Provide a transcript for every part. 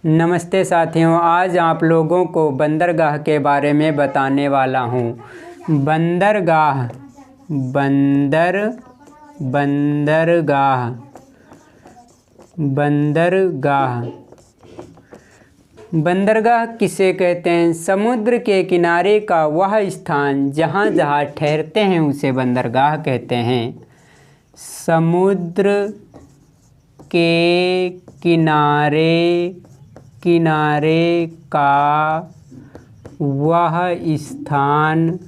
नमस्ते साथियों, आज आप लोगों को बंदरगाह के बारे में बताने वाला हूँ। बंदरगाह बंदरगाह बंदरगाह बंदरगाह किसे कहते हैं? समुद्र के किनारे का वह स्थान जहाँ जहाँ ठहरते हैं उसे बंदरगाह कहते हैं। समुद्र के किनारे का वह स्थान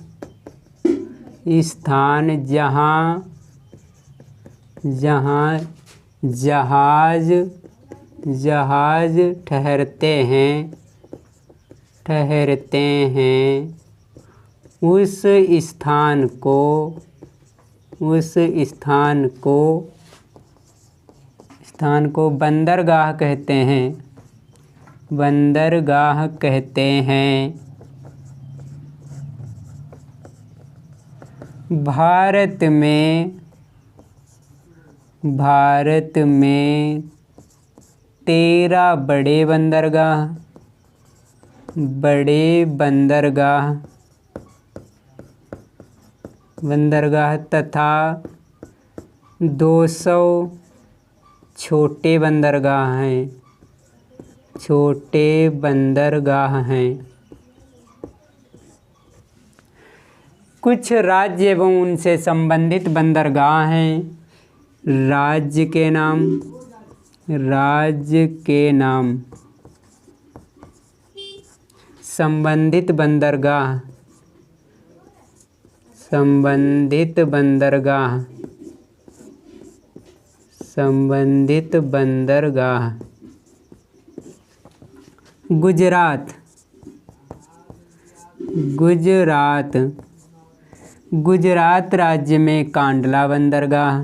जहाँ जहाज ठहरते हैं उस स्थान को बंदरगाह कहते हैं। भारत में 13 बड़े बंदरगाह तथा 200 छोटे बंदरगाह हैं। कुछ राज्य एवं उनसे संबंधित बंदरगाह हैं। राज्य के नाम संबंधित बंदरगाह। गुजरात राज्य में कांडला बंदरगाह।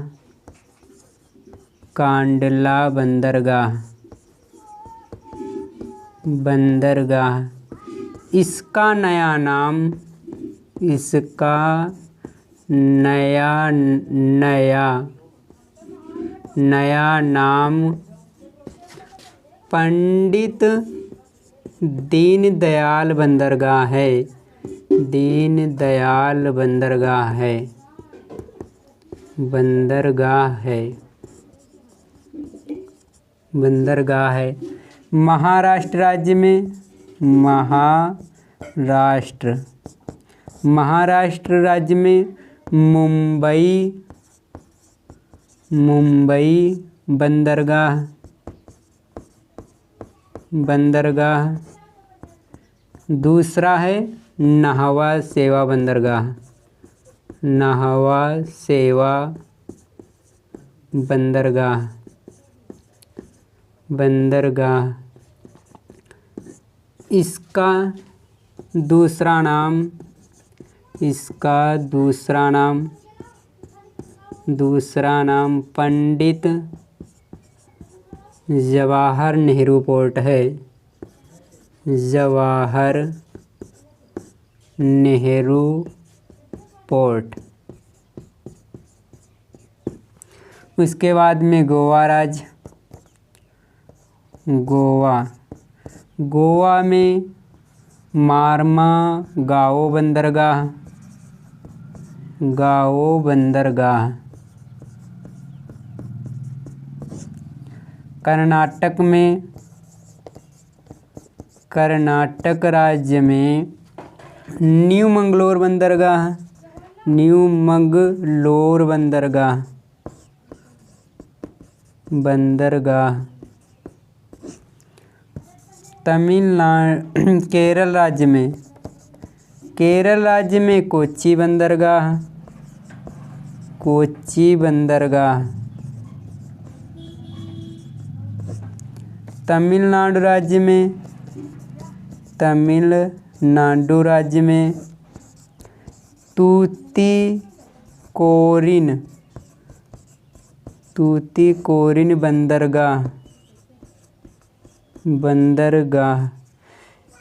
इसका नया नाम पंडित दीनदयाल बंदरगाह है। महाराष्ट्र राज्य में महाराष्ट्र राज्य में मुंबई बंदरगाह। दूसरा है नाहवा सेवा बंदरगाह। इसका दूसरा नाम पंडित जवाहर नेहरू पोर्ट है। उसके बाद में गोवा में मार्मागाओ बंदरगाह। कर्नाटक राज्य में न्यू मंगलोर बंदरगाह। केरल राज्य में कोच्चि बंदरगाह। तमिलनाडु राज्य में तूतीकोरिन बंदरगाह।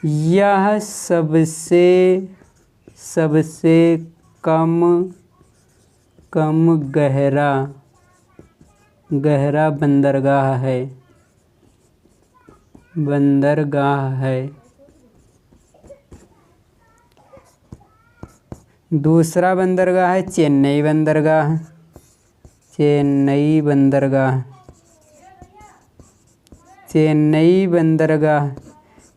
यह सबसे कम गहरा बंदरगाह है। बंदरगाह है। दूसरा बंदरगाह है चेन्नई बंदरगाह। चेन्नई बंदरगाह। चेन्नई बंदरगाह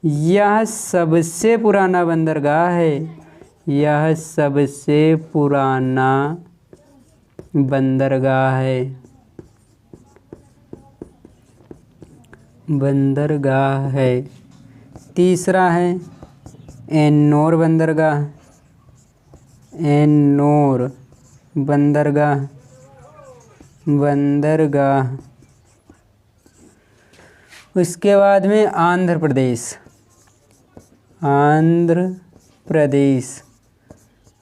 यह सबसे पुराना बंदरगाह है। यह सबसे पुराना बंदरगाह है। बंदरगाह है। तीसरा है एन्नोर बंदरगाह। एन्नोर बंदरगाह। बंदरगाह। उसके बाद में आंध्र प्रदेश। आंध्र प्रदेश।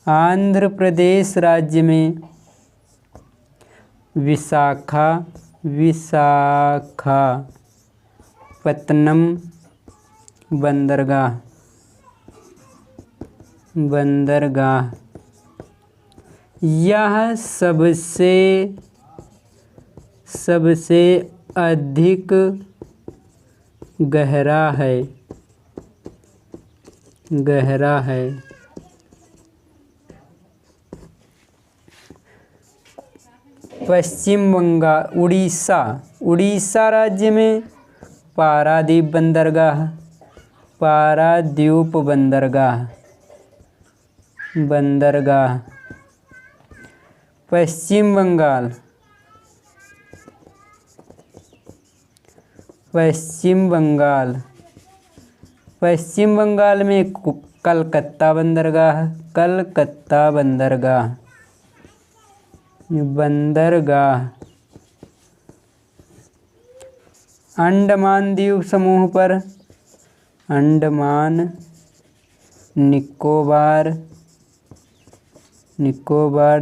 आंध्र प्रदेश राज्य में विशाखापत्तनम बंदरगाह। बंदरगाह यह सबसे अधिक गहरा है। गहरा है। पश्चिम बंगाल उड़ीसा। उड़ीसा राज्य में पारादीप बंदरगाह। पारादीप बंदरगाह। बंदरगाह। पश्चिम बंगाल। पश्चिम बंगाल। पश्चिम बंगाल में कलकत्ता बंदरगाह। कलकत्ता बंदरगाह। बंदरगाह अंडमान द्वीप समूह पर अंडमान निकोबार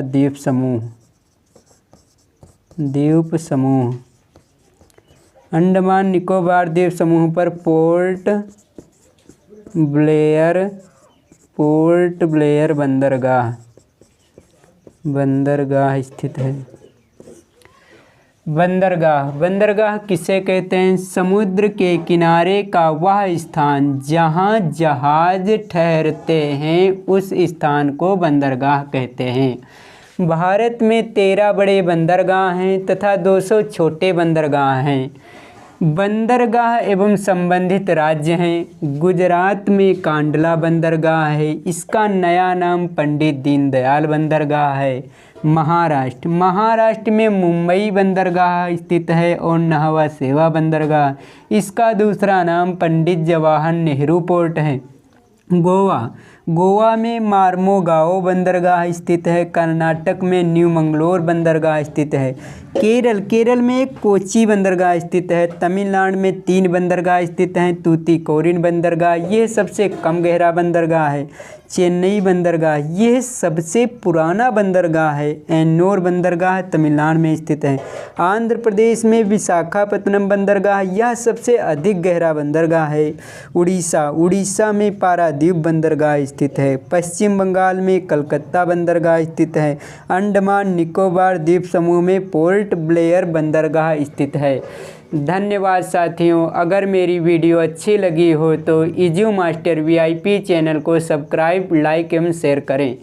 द्वीप समूह। द्वीप समूह अंडमान निकोबार द्वीप समूह पर पोर्ट ब्लेयर बंदरगाह स्थित है। बंदरगाह किसे कहते हैं? समुद्र के किनारे का वह स्थान जहां जहाज ठहरते हैं उस स्थान को बंदरगाह कहते हैं। भारत में 13 बड़े बंदरगाह हैं तथा 200 छोटे बंदरगाह हैं। बंदरगाह एवं संबंधित राज्य हैं। गुजरात में कांडला बंदरगाह है। इसका नया नाम पंडित दीनदयाल बंदरगाह है। महाराष्ट्र में मुंबई बंदरगाह स्थित है और नाहवा सेवा बंदरगाह इसका दूसरा नाम पंडित जवाहर नेहरू पोर्ट है। गोवा में मार्मोगाओ बंदरगाह स्थित है। कर्नाटक में न्यू मंगलोर बंदरगाह स्थित है। केरल में एक कोच्चि बंदरगाह स्थित है। तमिलनाडु में 3 बंदरगाह स्थित हैं। तूतीकोरिन बंदरगाह ये सबसे कम गहरा बंदरगाह है। चेन्नई बंदरगाह यह सबसे पुराना बंदरगाह है। एन्नोर बंदरगाह तमिलनाडु में स्थित है। आंध्र प्रदेश में विशाखापत्तनम बंदरगाह यह सबसे अधिक गहरा बंदरगाह है। उड़ीसा में पारादीप बंदरगाह स्थित है। पश्चिम बंगाल में कलकत्ता बंदरगाह स्थित है। अंडमान निकोबार द्वीप समूह में पोर्ट ब्लेयर बंदरगाह स्थित है। धन्यवाद साथियों। अगर मेरी वीडियो अच्छी लगी हो तो इजू मास्टर VIP चैनल को सब्सक्राइब, लाइक एवं शेयर करें।